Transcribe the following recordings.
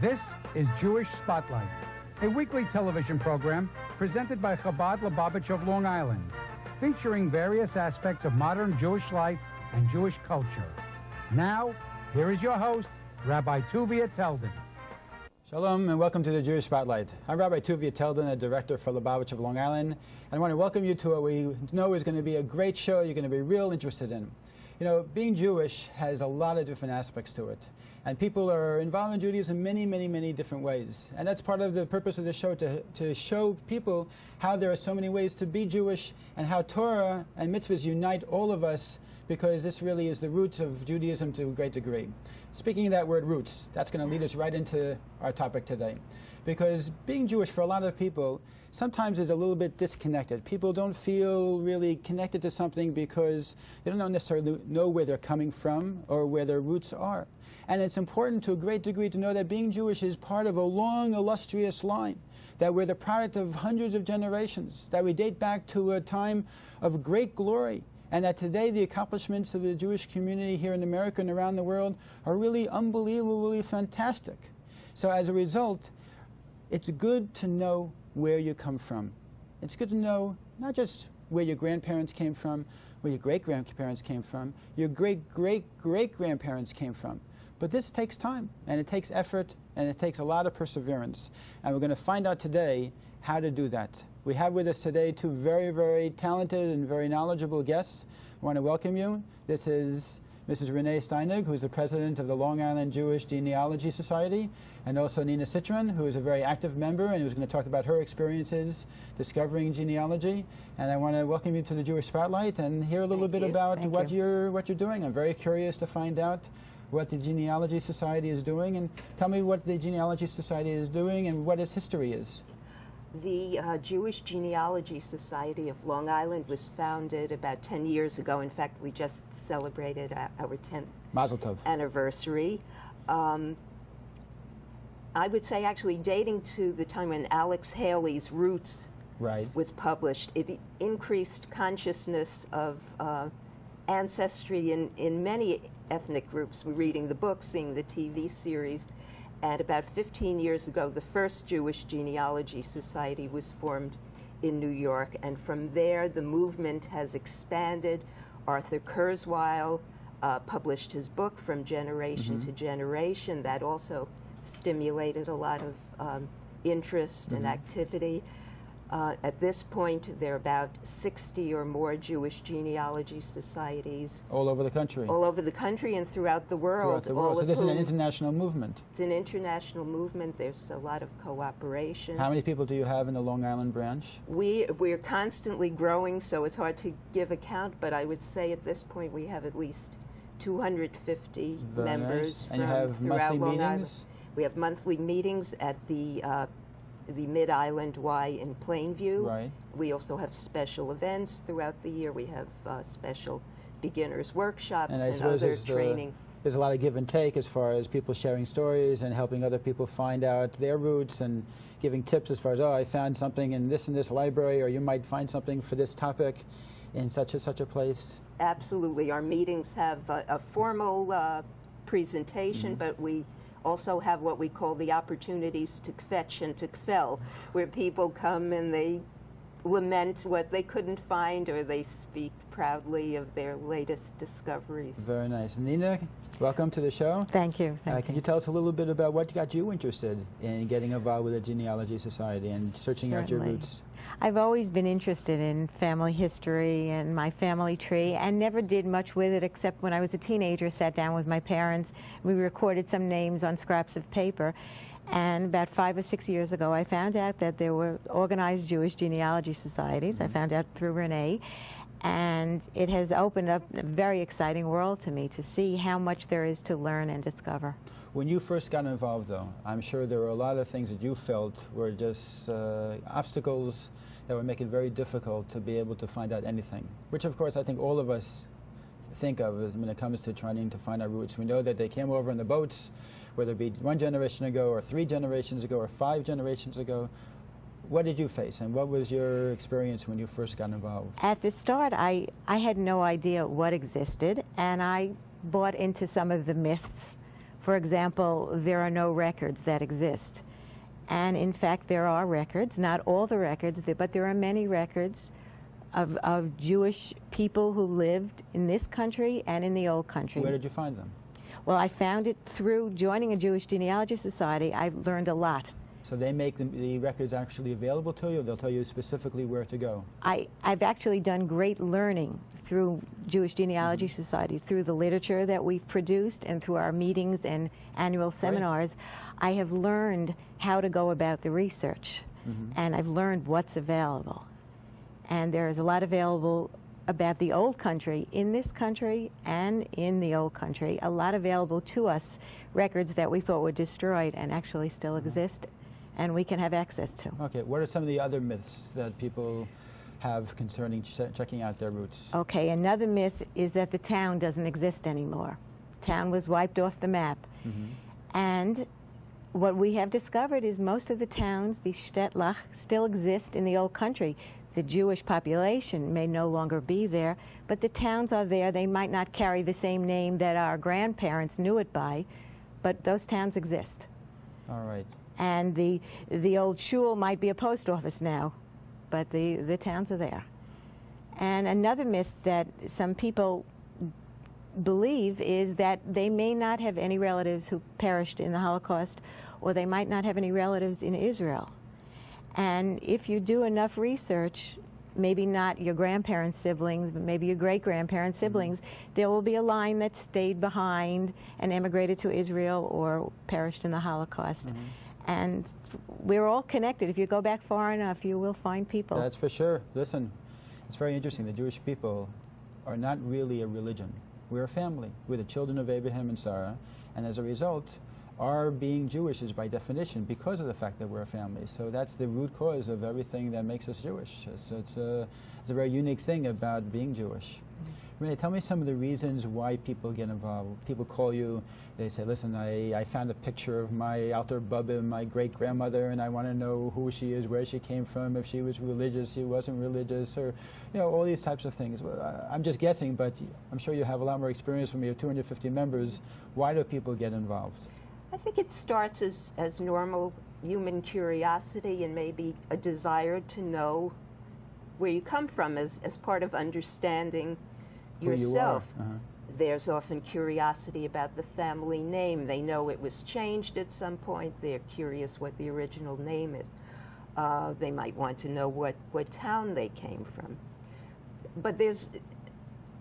This is Jewish Spotlight, a weekly television program presented by Chabad Lubavitch of Long Island, featuring various aspects of modern Jewish life and Jewish culture. Now, here is your host, Rabbi Tuvia Teldin. Shalom and welcome to the Jewish Spotlight. I'm Rabbi Tuvia Teldin, the director for Lubavitch of Long Island, and I want to welcome you to what we know is going to be a great show you're going to be real interested in. You know, being Jewish has a lot of different aspects to it, and people are involved in Judaism in many different ways. And that's part of the purpose of the show, to show people how there are so many ways to be Jewish and how Torah and mitzvahs unite all of us, because this really is the roots of Judaism to a great degree. Speaking of that word roots, that's going to lead us right into our topic today. Because being Jewish for a lot of people sometimes is a little bit disconnected. People don't feel really connected to something because they don't necessarily know where they're coming from or where their roots are. And it's important to a great degree to know that being Jewish is part of a long, illustrious line, that we're the product of hundreds of generations, that we date back to a time of great glory, and that today the accomplishments of the Jewish community here in America and around the world are really unbelievably fantastic. So as a result, it's good to know where you come from. It's good to know not just where your grandparents came from, where your great-grandparents came from, your great-great-great-grandparents came from. But this takes time, and it takes effort, and it takes a lot of perseverance. And we're going to find out today how to do that. We have with us today two very talented and very knowledgeable guests. I want to welcome you. This is Mrs. Renee Steinig, who's the president of the Long Island Jewish Genealogy Society, and also Nina Citron, who is a very active member and who's going to talk about her experiences discovering genealogy. And I want to welcome you to the Jewish Spotlight and hear a little bit about what you're doing. I'm very curious to find out what the Genealogy Society is doing, and tell me what the Genealogy Society is doing and what its history is. The Jewish Genealogy Society of Long Island was founded about 10 years ago. In fact, we just celebrated our 10th Mazel tov. Anniversary. I would say actually dating to the time when Alex Haley's Roots was published. It increased consciousness of ancestry in many ethnic groups. We're reading the books, seeing the TV series. And about 15 years ago, the first Jewish Genealogy Society was formed in New York. And from there, the movement has expanded. Arthur Kurzweil published his book, From Generation to Generation. That also stimulated a lot of interest and activity. At this point, there are about 60 or more Jewish genealogy societies. All over the country? All over the country and throughout the world. So this is an international movement? It's an international movement. There's a lot of cooperation. How many people do you have in the Long Island branch? We're constantly growing, so it's hard to give a count, but I would say at this point we have at least 250 members and you have throughout monthly Long Island. meetings? We have monthly meetings at the Mid-Island Y in Plainview. Right. We also have special events throughout the year. We have special beginners workshops and other training. There's a lot of give and take as far as people sharing stories and helping other people find out their roots and giving tips as far as, oh, I found something in this library, or you might find something for this topic in such a place. Absolutely. Our meetings have a formal presentation, but we also have what we call the opportunities to kvetch and to kfel, where people come and they lament what they couldn't find, or they speak proudly of their latest discoveries. Very nice. Nina, welcome to the show. Thank you. Can you tell us a little bit about what got you interested in getting involved with the Genealogy Society and searching out your roots? I've always been interested in family history and my family tree, and never did much with it except when I was a teenager, sat down with my parents. We recorded some names on scraps of paper. And about 5 or 6 years ago, I found out that there were organized Jewish genealogy societies. I found out through Renee. And it has opened up a very exciting world to me to see how much there is to learn and discover. When you first got involved, though, I'm sure there were a lot of things that you felt were just obstacles that would make it very difficult to be able to find out anything, which, of course, I think all of us think of when it comes to trying to find our roots. We know that they came over in the boats, whether it be 1 generation ago or 3 generations ago or 5 generations ago. What did you face, and what was your experience when you first got involved? At the start, I had no idea what existed, and I bought into some of the myths For example, there are no records that exist. And in fact, there are records, not all the records, but there are many records of Jewish people who lived in this country and in the old country. Where did you find them? Well, I found it through joining a Jewish Genealogy Society. I've learned a lot. So they make the records actually available to you? They'll tell you specifically where to go? I've actually done great learning through Jewish Genealogy Societies, through the literature that we've produced and through our meetings and annual seminars. Right. I have learned how to go about the research, and I've learned what's available. And there is a lot available about the old country, in this country and in the old country, a lot available to us, records that we thought were destroyed and actually still exist, and we can have access to. Okay, what are some of the other myths that people have concerning checking out their roots? Okay, another myth is that the town doesn't exist anymore. Town was wiped off the map. And what we have discovered is most of the towns, the Städtlach, still exist in the old country. The Jewish population may no longer be there, but the towns are there. They might not carry the same name that our grandparents knew it by, but those towns exist. All right. And the old shul might be a post office now, but the towns are there. And another myth that some people believe is that they may not have any relatives who perished in the Holocaust, or they might not have any relatives in Israel. And if you do enough research, maybe not your grandparents' siblings, but maybe your great-grandparents' siblings, there will be a line that stayed behind and emigrated to Israel or perished in the Holocaust. And we're all connected. If you go back far enough, you will find people. That's for sure. Listen, it's very interesting. The Jewish people are not really a religion. We're a family. We're the children of Abraham and Sarah, and as a result, our being Jewish is by definition because of the fact that we're a family. So that's the root cause of everything that makes us Jewish. It's a very unique thing about being Jewish. Renee, tell me some of the reasons why people get involved. People call you, they say, listen, I found a picture of my Alter Bubba, my great-grandmother, and I want to know who she is, where she came from, if she was religious, she wasn't religious, or, you know, all these types of things. Well, I'm just guessing, but I'm sure you have a lot more experience from your 250 members. Why do people get involved? I think it starts as normal human curiosity and maybe a desire to know where you come from as part of understanding yourself. There's often curiosity about the family name. They know it was changed at some point. They're curious what the original name is. They might want to know what town they came from. But there's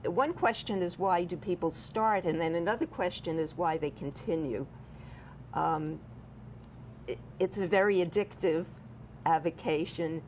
one question is, why do people start? And then another question is why they continue. It's a very addictive avocation.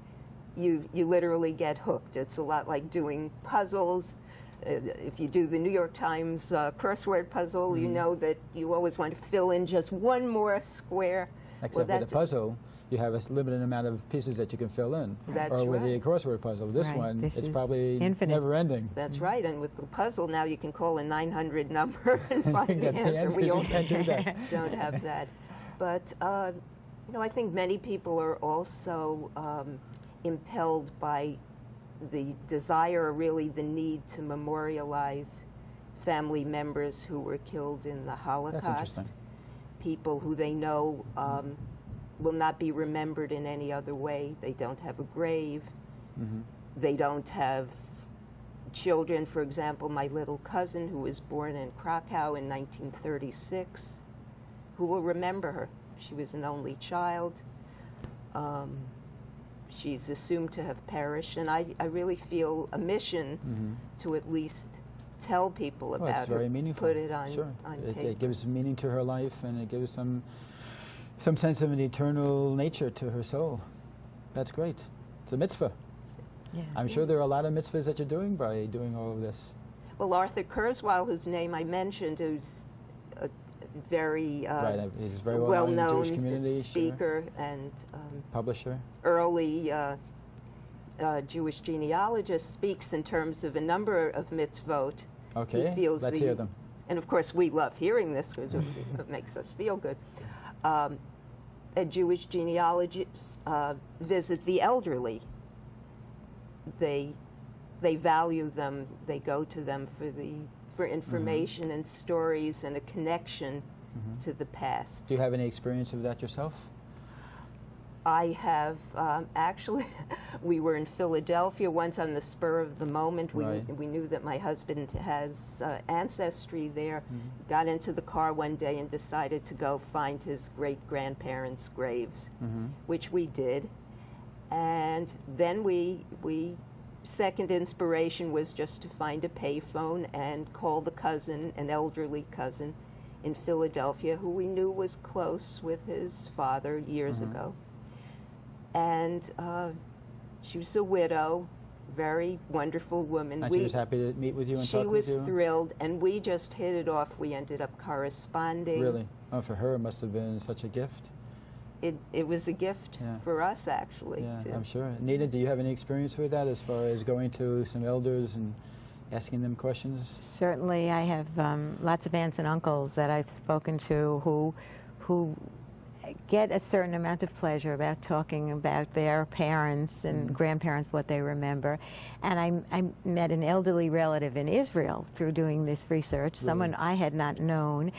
You literally get hooked. It's a lot like doing puzzles. If you do the New York Times crossword puzzle, you know that you always want to fill in just one more square. Except with a puzzle, you have a limited amount of pieces that you can fill in. That's or with the crossword puzzle. This one, it's probably infinite. Never ending. That's right. And with the puzzle, now you can call a 900 number and find the answer. We all can't do that. don't have that. But, you know, I think many people are also impelled by the desire, or really the need, to memorialize family members who were killed in the Holocaust. That's interesting. People who they know will not be remembered in any other way. They don't have a grave. They don't have children. For example, my little cousin, who was born in Krakow in 1936, who will remember her? She was an only child. She's assumed to have perished, and I really feel a mission to at least tell people about it's very her, meaningful. put it on, sure. on It paper. gives meaning to her life, and it gives some sense of an eternal nature to her soul. That's great. It's a mitzvah. Yeah. I'm sure there are a lot of mitzvahs that you're doing by doing all of this. Well, Arthur Kurzweil, whose name I mentioned, who's a very, He's very well-known in the Jewish community, speaker and publisher. early Jewish genealogist, speaks in terms of a number of mitzvot. Okay, He feels let's hear them. And of course, we love hearing this because it makes us feel good. A Jewish genealogist visit the elderly. They value them. They go to them for information and stories and a connection to the past. Do you have any experience of that yourself? I have actually. We were in Philadelphia once on the spur of the moment. We knew that my husband has ancestry there. Got into the car one day and decided to go find his great-grandparents' graves, which we did. And then second inspiration was just to find a payphone and call the cousin, an elderly cousin in Philadelphia, who we knew was close with his father years ago. And she was a widow, very wonderful woman. And she was happy to meet with you and talk with you? She was thrilled, and we just hit it off. We ended up corresponding. Really? Oh, for her it must have been such a gift. It was a gift for us, actually. Yeah, too. I'm sure. Nina, do you have any experience with that as far as going to some elders and asking them questions? Certainly, I have lots of aunts and uncles that I've spoken to who get a certain amount of pleasure about talking about their parents and grandparents, what they remember. And I met an elderly relative in Israel through doing this research, someone I had not known.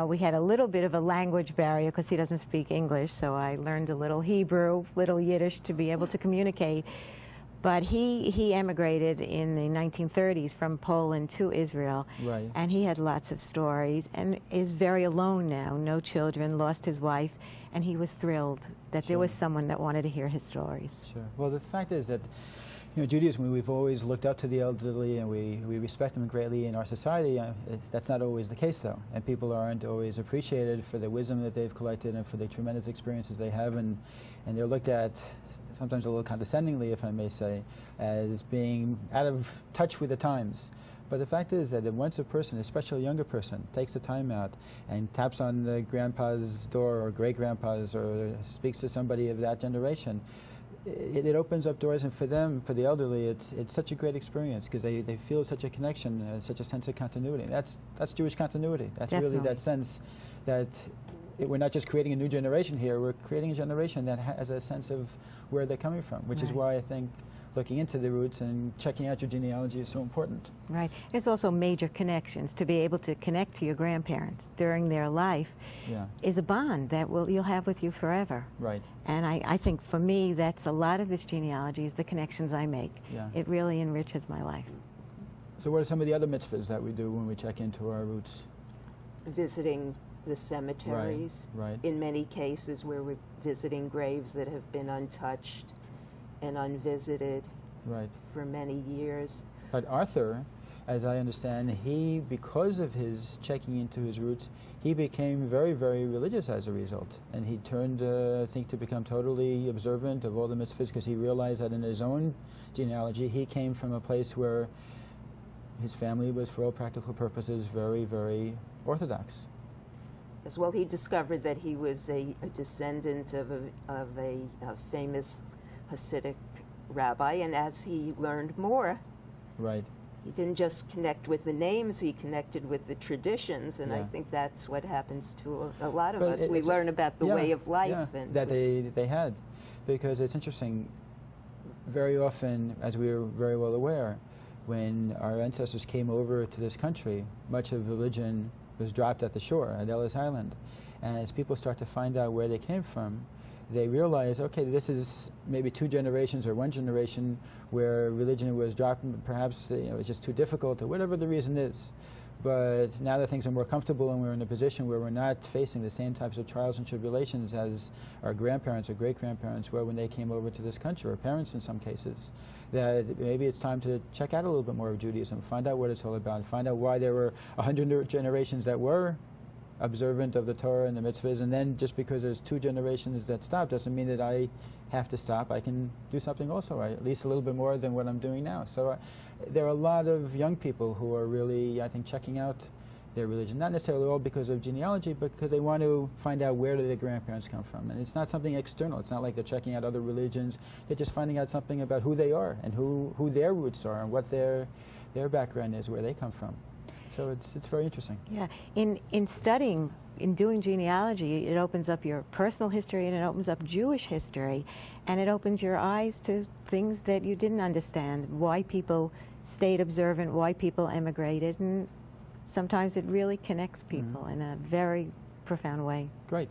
We had a little bit of a language barrier because he doesn't speak English, so I learned a little Hebrew, little Yiddish to be able to communicate. But he emigrated in the 1930s from Poland to Israel, and he had lots of stories and is very alone now, no children, lost his wife, and he was thrilled that there was someone that wanted to hear his stories. Sure. Well, the fact is that, Judaism, we've always looked up to the elderly and we respect them greatly in our society. That's not always the case, though, and people aren't always appreciated for the wisdom that they've collected and for the tremendous experiences they have, and they're looked at sometimes a little condescendingly, if I may say, as being out of touch with the times. But the fact is that once a person, especially a younger person, takes the time out and taps on the grandpa's door or great-grandpa's or speaks to somebody of that generation, it opens up doors, and for them, for the elderly, it's such a great experience because they feel such a connection, such a sense of continuity. That's Jewish continuity. That's really that sense that we're not just creating a new generation here, we're creating a generation that has a sense of where they're coming from, which is why I think looking into the roots and checking out your genealogy is so important. Right. It's also major connections. To be able to connect to your grandparents during their life is a bond that you'll have with you forever. Right. And I think for me, that's a lot of this genealogy is the connections I make. It really enriches my life. So what are some of the other mitzvahs that we do when we check into our roots? Visiting the cemeteries. Right. In many cases, we're visiting graves that have been untouched and unvisited for many years. But Arthur, as I understand, he, because of his checking into his roots, he became very, very religious as a result. And he turned, I think, to become totally observant of all the mitzvahs because he realized that in his own genealogy, he came from a place where his family was, for all practical purposes, very, very Orthodox. As well, he discovered that he was a descendant of a famous Hasidic rabbi, and as he learned more, he didn't just connect with the names, he connected with the traditions, and I think that's what happens to a lot of us. We learn about the way of life. And that they had, because it's interesting, very often, as we are very well aware, when our ancestors came over to this country, much of religion was dropped at the shore, at Ellis Island. And as people start to find out where they came from, they realize, okay, this is maybe 2 generations or 1 generation where religion was dropped, perhaps it's just too difficult or whatever the reason is. But now that things are more comfortable and we're in a position where we're not facing the same types of trials and tribulations as our grandparents or great-grandparents were when they came over to this country, or parents in some cases, that maybe it's time to check out a little bit more of Judaism, find out what it's all about, find out why there were 100 generations that were observant of the Torah and the mitzvahs, and then just because there's 2 generations that stop doesn't mean that I have to stop. I can do something also, at least a little bit more than what I'm doing now. So there are a lot of young people who are really, I think, checking out their religion, not necessarily all because of genealogy, but because they want to find out where did their grandparents come from. And it's not something external. It's not like they're checking out other religions. They're just finding out something about who they are and who their roots are and what their background is, where they come from. So it's very interesting. Yeah, in studying, in doing genealogy, it opens up your personal history and it opens up Jewish history, and it opens your eyes to things that you didn't understand, why people stayed observant, why people emigrated, and sometimes it really connects people in a very profound way. Great.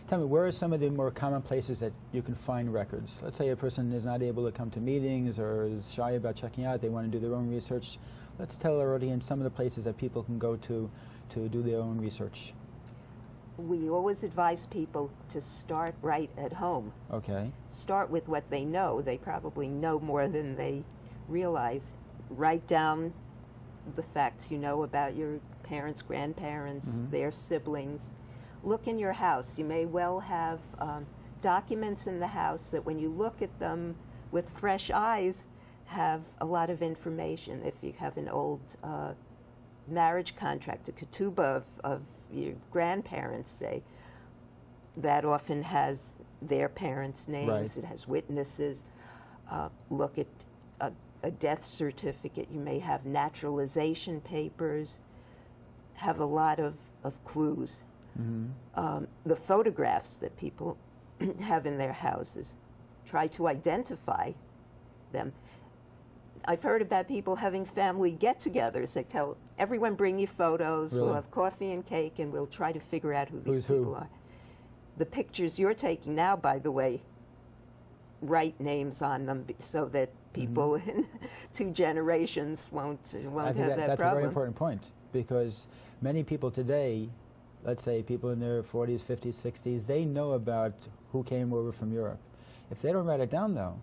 Tell me, where are some of the more common places that you can find records? Let's say a person is not able to come to meetings or is shy about checking out, they want to do their own research. Let's tell our audience some of the places that people can go to do their own research. We always advise people to start right at home. Okay. Start with what they know. They probably know more than they realize. Write down the facts you know about your parents, grandparents, their siblings. Look in your house. You may well have documents in the house that when you look at them with fresh eyes have a lot of information. If you have an old marriage contract, a ketubah of your grandparents, say, that often has their parents' names. Right. It has witnesses. Look at a death certificate. You may have naturalization papers. Have a lot of clues. The photographs that people have in their houses. Try to identify them. I've heard about people having family get-togethers. They tell everyone, bring your photos. Really? We'll have coffee and cake, and we'll try to figure out who these people are. The pictures you're taking now, by the way, write names on them so that people in 2 generations won't have that problem. That's a very important point, because many people today, let's say people in their 40s, 50s, 60s, they know about who came over from Europe. If they don't write it down, though,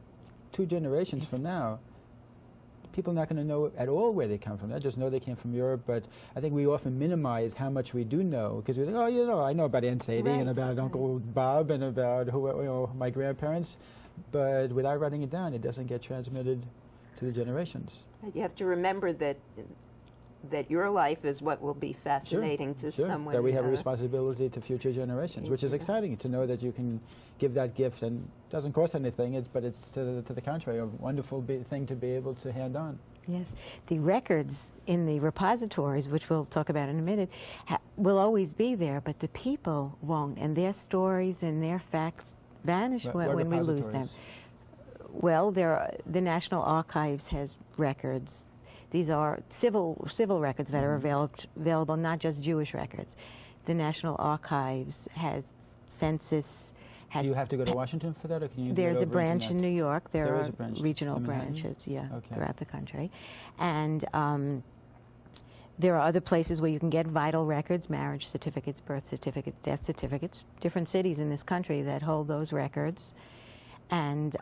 2 generations from now, people are not going to know at all where they come from. They just know they came from Europe, but I think we often minimize how much we do know, because we think, oh, you know, I know about Aunt Sadie and about Uncle Bob and about my grandparents, but without writing it down, it doesn't get transmitted to the generations. You have to remember that your life is what will be fascinating to someone. That we have a responsibility to future generations, which is exciting to know that you can give that gift, and it doesn't cost anything, but it's to the contrary, a wonderful thing to be able to hand on. Yes. The records in the repositories, which we'll talk about in a minute, will always be there, but the people won't, and their stories and their facts vanish when we lose them. Well, the National Archives has records. These are civil records that are available, not just Jewish records. The National Archives has census. Do you have to go to Washington for that, or can you do it over There's a branch in New York. There are regional Manhattan? branches, throughout the country. And there are other places where you can get vital records, marriage certificates, birth certificates, death certificates, different cities in this country that hold those records. And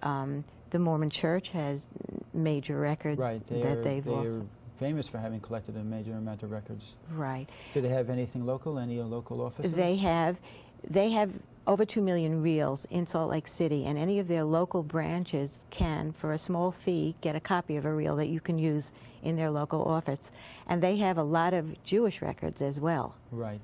the Mormon Church has major records they've also. They're famous for having collected a major amount of records. Right. Do they have anything local, any local offices? They have over 2 million reels in Salt Lake City, and any of their local branches can, for a small fee, get a copy of a reel that you can use in their local office. And they have a lot of Jewish records as well. Right.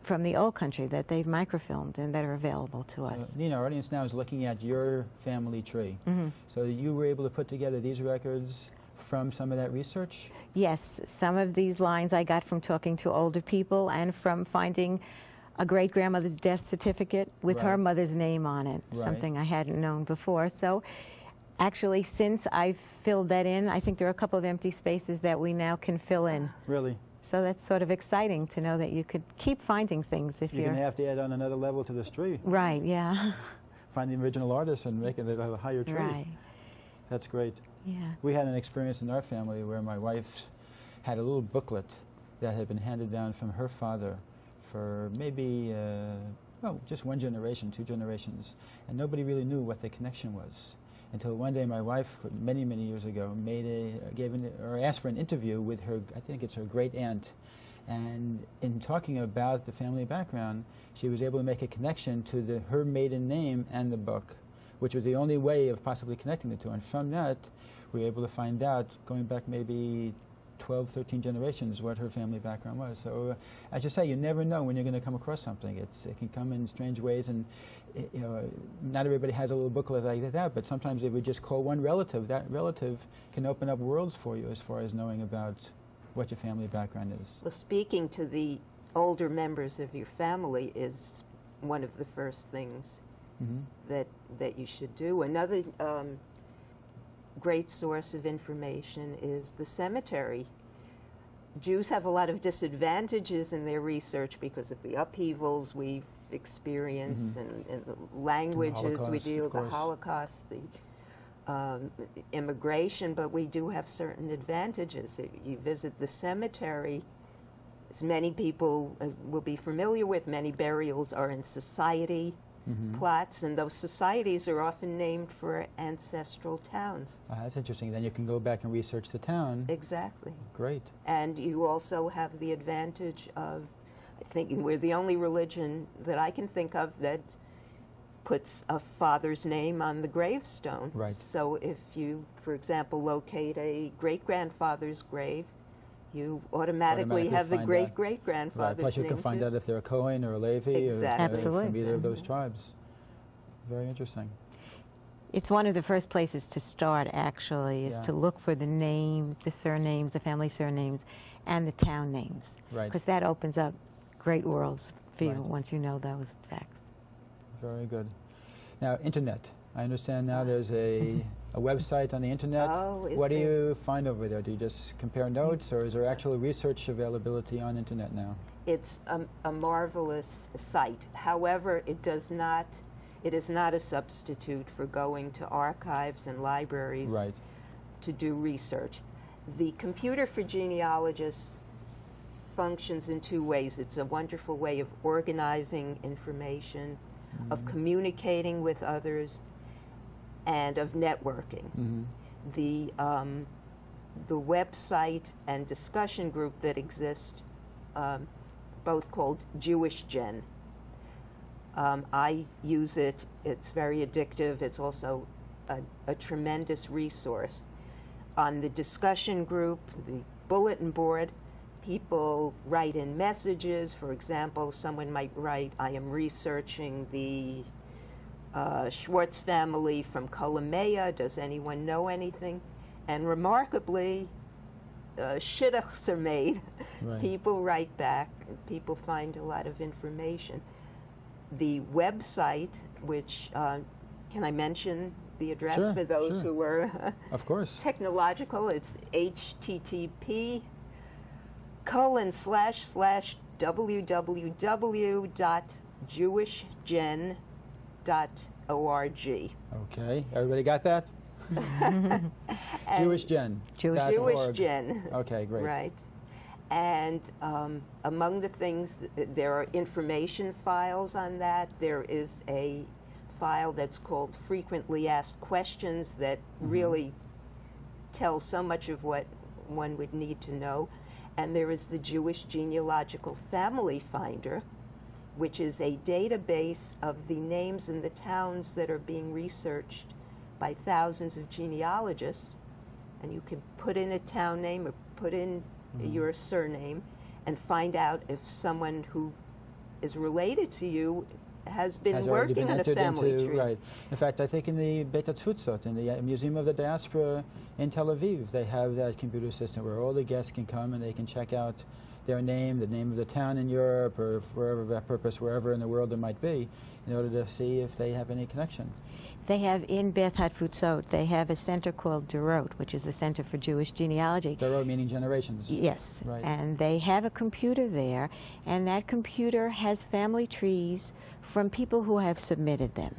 From the old country that they've microfilmed and that are available to us. Nina, our audience now is looking at your family tree. So you were able to put together these records from some of that research? Yes. Some of these lines I got from talking to older people and from finding a great-grandmother's death certificate with her mother's name on it, something I hadn't known before. So actually, since I've filled that in, I think there are a couple of empty spaces that we now can fill in. Really? So that's sort of exciting to know that you could keep finding things if you're... You're going to have to add on another level to this tree. Right, yeah. Find the original artist and make it a higher tree. Right. That's great. Yeah. We had an experience in our family where my wife had a little booklet that had been handed down from her father for maybe, just 1 generation, 2 generations, and nobody really knew what the connection was. Until one day my wife, many, many years ago, asked for an interview with her, I think it's her great aunt, and in talking about the family background, she was able to make a connection to her maiden name and the book, which was the only way of possibly connecting the two. And from that, we were able to find out, going back maybe 12, 13 generations, what her family background was. So, as you say, you never know when you're going to come across something. It can come in strange ways, and not everybody has a little booklet like that, but sometimes if we just call one relative, that relative can open up worlds for you as far as knowing about what your family background is. Well, speaking to the older members of your family is one of the first things that you should do. Another great source of information is the cemetery. Jews have a lot of disadvantages in their research because of the upheavals we've experience and the languages. We deal with the Holocaust, the immigration, but we do have certain advantages. You visit the cemetery, as many people will be familiar with, many burials are in society plots, and those societies are often named for ancestral towns. That's interesting. Then you can go back and research the town. Exactly. Great. And you also have the advantage of, I think we're the only religion that I can think of that puts a father's name on the gravestone. Right. So if you, for example, locate a great-grandfather's grave, you automatically have the great-great-grandfather's name. Plus you can find out if they're a Cohen or a Levi exactly. or from either of those tribes. Very interesting. It's one of the first places to start, actually, is to look for the names, the surnames, the family surnames, and the town names. Right. Because that opens up great worlds for you once you know those facts. Very good. Now, internet. I understand now there's a website on the internet. Oh, is what do there? you find over there? Do you just compare notes, or is there actual research availability on internet now? It's a marvelous site. However, it is not a substitute for going to archives and libraries to do research. The computer for genealogists functions in two ways. It's a wonderful way of organizing information, of communicating with others, and of networking. The website and discussion group that exist, both called Jewish Gen. I use it. It's very addictive. It's also a tremendous resource. On the discussion group, the bulletin board, people write in messages. For example, someone might write, I am researching the Schwartz family from Kolomea. Does anyone know anything? And remarkably, shidduchs are made. People write back, and people find a lot of information. The website, which, can I mention the address for those who were of course. technological? It's http://www.jewishgen.org. Okay, everybody got that? Jewish Gen. Jewish Gen. Okay, great. Right. And among the things, there are information files on that. There is a file that's called Frequently Asked Questions that really tells so much of what one would need to know. And there is the Jewish Genealogical Family Finder, which is a database of the names and the towns that are being researched by thousands of genealogists. And you can put in a town name or put in your surname and find out if someone who is related to you has been working on a family tree. Right. In fact, I think in the Beit HaTfutzot, in the Museum of the Diaspora in Tel Aviv, they have that computer system where all the guests can come and they can check out their name, the name of the town in Europe, or for that purpose, wherever in the world it might be, in order to see if they have any connection. They have in Beit HaTfutzot, they have a center called Dorot, which is the Center for Jewish Genealogy. Dorot meaning generations. Yes. Right. And they have a computer there, and that computer has family trees from people who have submitted them.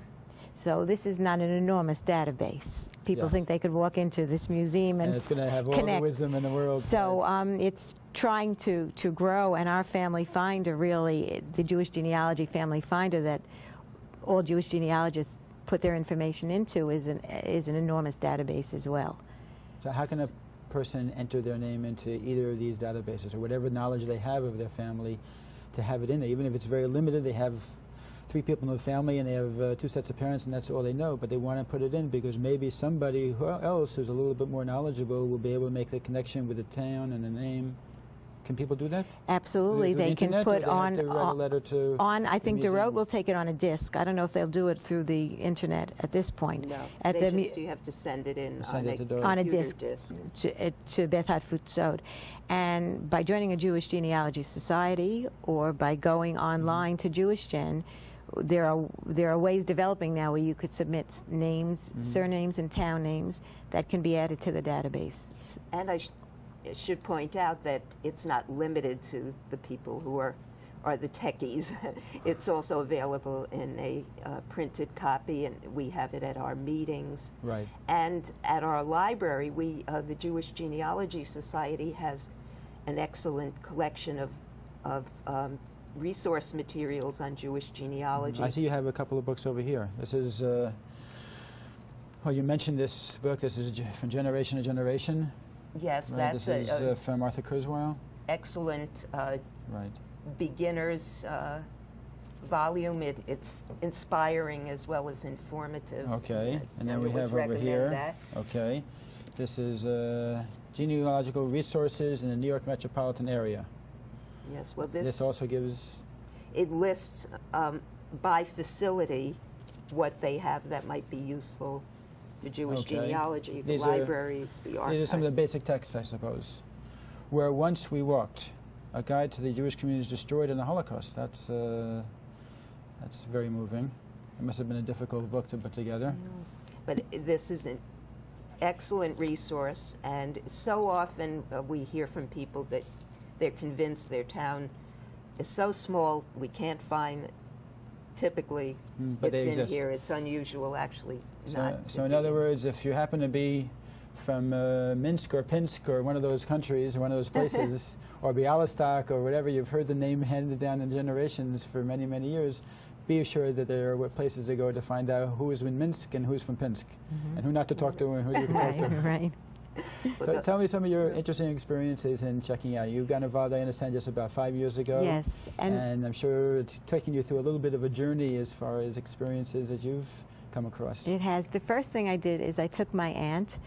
So this is not an enormous database. People think they could walk into this museum and it's going to have all connect. the wisdom in the world. So it's trying to grow, and our Family Finder, really, the Jewish Genealogy Family Finder that all Jewish genealogists put their information into is an enormous database as well. So how can a person enter their name into either of these databases, or whatever knowledge they have of their family, to have it in there? Even if it's very limited, they have 3 people in the family and they have 2 sets of parents and that's all they know, but they want to put it in because maybe somebody else who's a little bit more knowledgeable will be able to make the connection with the town and the name. Can people do that? Absolutely. They can put on, have to write a letter to I think Dorot will take it on a disc. I don't know if they'll do it through the internet at this point. No, you have to send it in on a disc to Beit HaTfutzot. And by joining a Jewish Genealogy Society or by going online to Jewish Gen, there are ways developing now where you could submit names, surnames, and town names that can be added to the database. And I should point out that it's not limited to the people who are are the techies. It's also available in a printed copy, and we have it at our meetings. Right. And at our library, the Jewish Genealogy Society has an excellent collection of resource materials on Jewish genealogy. I see you have a couple of books over here. This is, well, you mentioned this book. This is from Generation to Generation. Yes, right? that's this is from Arthur Kurzweil. Excellent right. beginner's volume. It's inspiring as well as informative. Okay, and then we have over here. That. Okay, this is genealogical resources in the New York metropolitan area. Yes, well, this also gives. It lists by facility what they have that might be useful for Jewish genealogy. The libraries, the archives. These are some of the basic texts, I suppose. Where once we walked. A guide to the Jewish communities destroyed in the Holocaust. That's very moving. It must have been a difficult book to put together. But this is an excellent resource, and so often we hear from people that they're convinced their town is so small we can't find it. Typically, but it's in exist. Here. It's unusual, actually. So in other words, if you happen to be from Minsk or Pinsk or one of those countries or one of those places, or Bialystok or whatever, you've heard the name handed down in generations for many, many years, be assured that there are places to go to find out who is in Minsk and who's from Pinsk, and who not to talk to and who you can talk to. Right. So tell me some of your interesting experiences in checking out. You got involved, I understand, just about 5 years ago. Yes. And I'm sure it's taking you through a little bit of a journey as far as experiences that you've come across. It has. The first thing I did is I took my aunt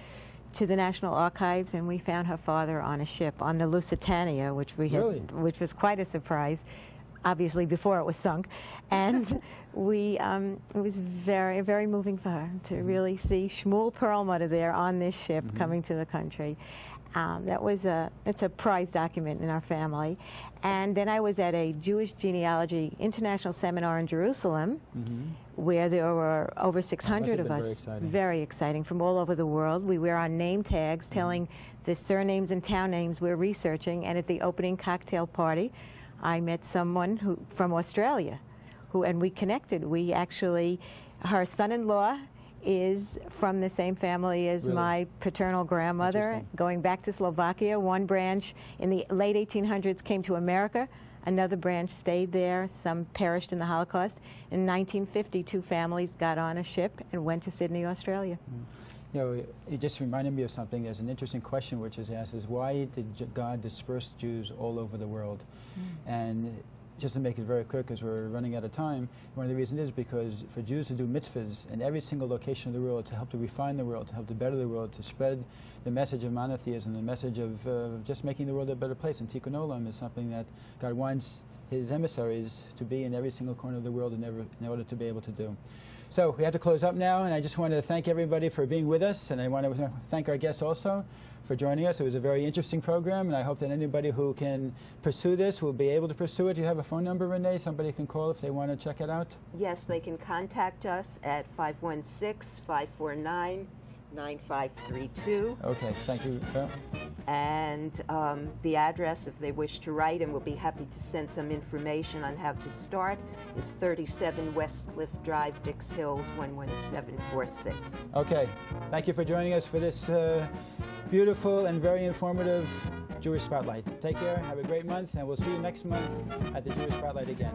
to the National Archives, and we found her father on a ship on the Lusitania, which which was quite a surprise, obviously before it was sunk, and it was very, very moving for her to really see Shmuel Perlmutter there on this ship coming to the country. It's a prized document in our family. And then I was at a Jewish Genealogy International Seminar in Jerusalem, where there were over 600 of us. Very exciting, from all over the world. We wear our name tags telling the surnames and town names we're researching. And at the opening cocktail party, I met someone from Australia, and we connected. We actually, her son-in-law is from the same family as my paternal grandmother, going back to Slovakia. One branch in the late 1800s came to America. Another branch stayed there. Some perished in the Holocaust. In 1950, 2 families got on a ship and went to Sydney, Australia. You know, it just reminded me of something. There's an interesting question which is asked, is why did God disperse Jews all over the world? And just to make it very quick, because we're running out of time, one of the reasons is because for Jews to do mitzvahs in every single location of the world, to help to refine the world, to help to better the world, to spread the message of monotheism, the message of just making the world a better place, and Tikkun Olam is something that God wants His emissaries to be in every single corner of the world in order to be able to do. So we have to close up now, and I just want to thank everybody for being with us, and I want to thank our guests also for joining us. It was a very interesting program, and I hope that anybody who can pursue this will be able to pursue it. Do you have a phone number, Renee? Somebody can call if they want to check it out? Yes, they can contact us at 516-549-9532. Okay, thank you. And the address, if they wish to write, and we'll be happy to send some information on how to start, is 37 West Cliff Drive, Dix Hills, 11746. Okay, thank you for joining us for this beautiful and very informative Jewish Spotlight. Take care, have a great month, and we'll see you next month at the Jewish Spotlight again.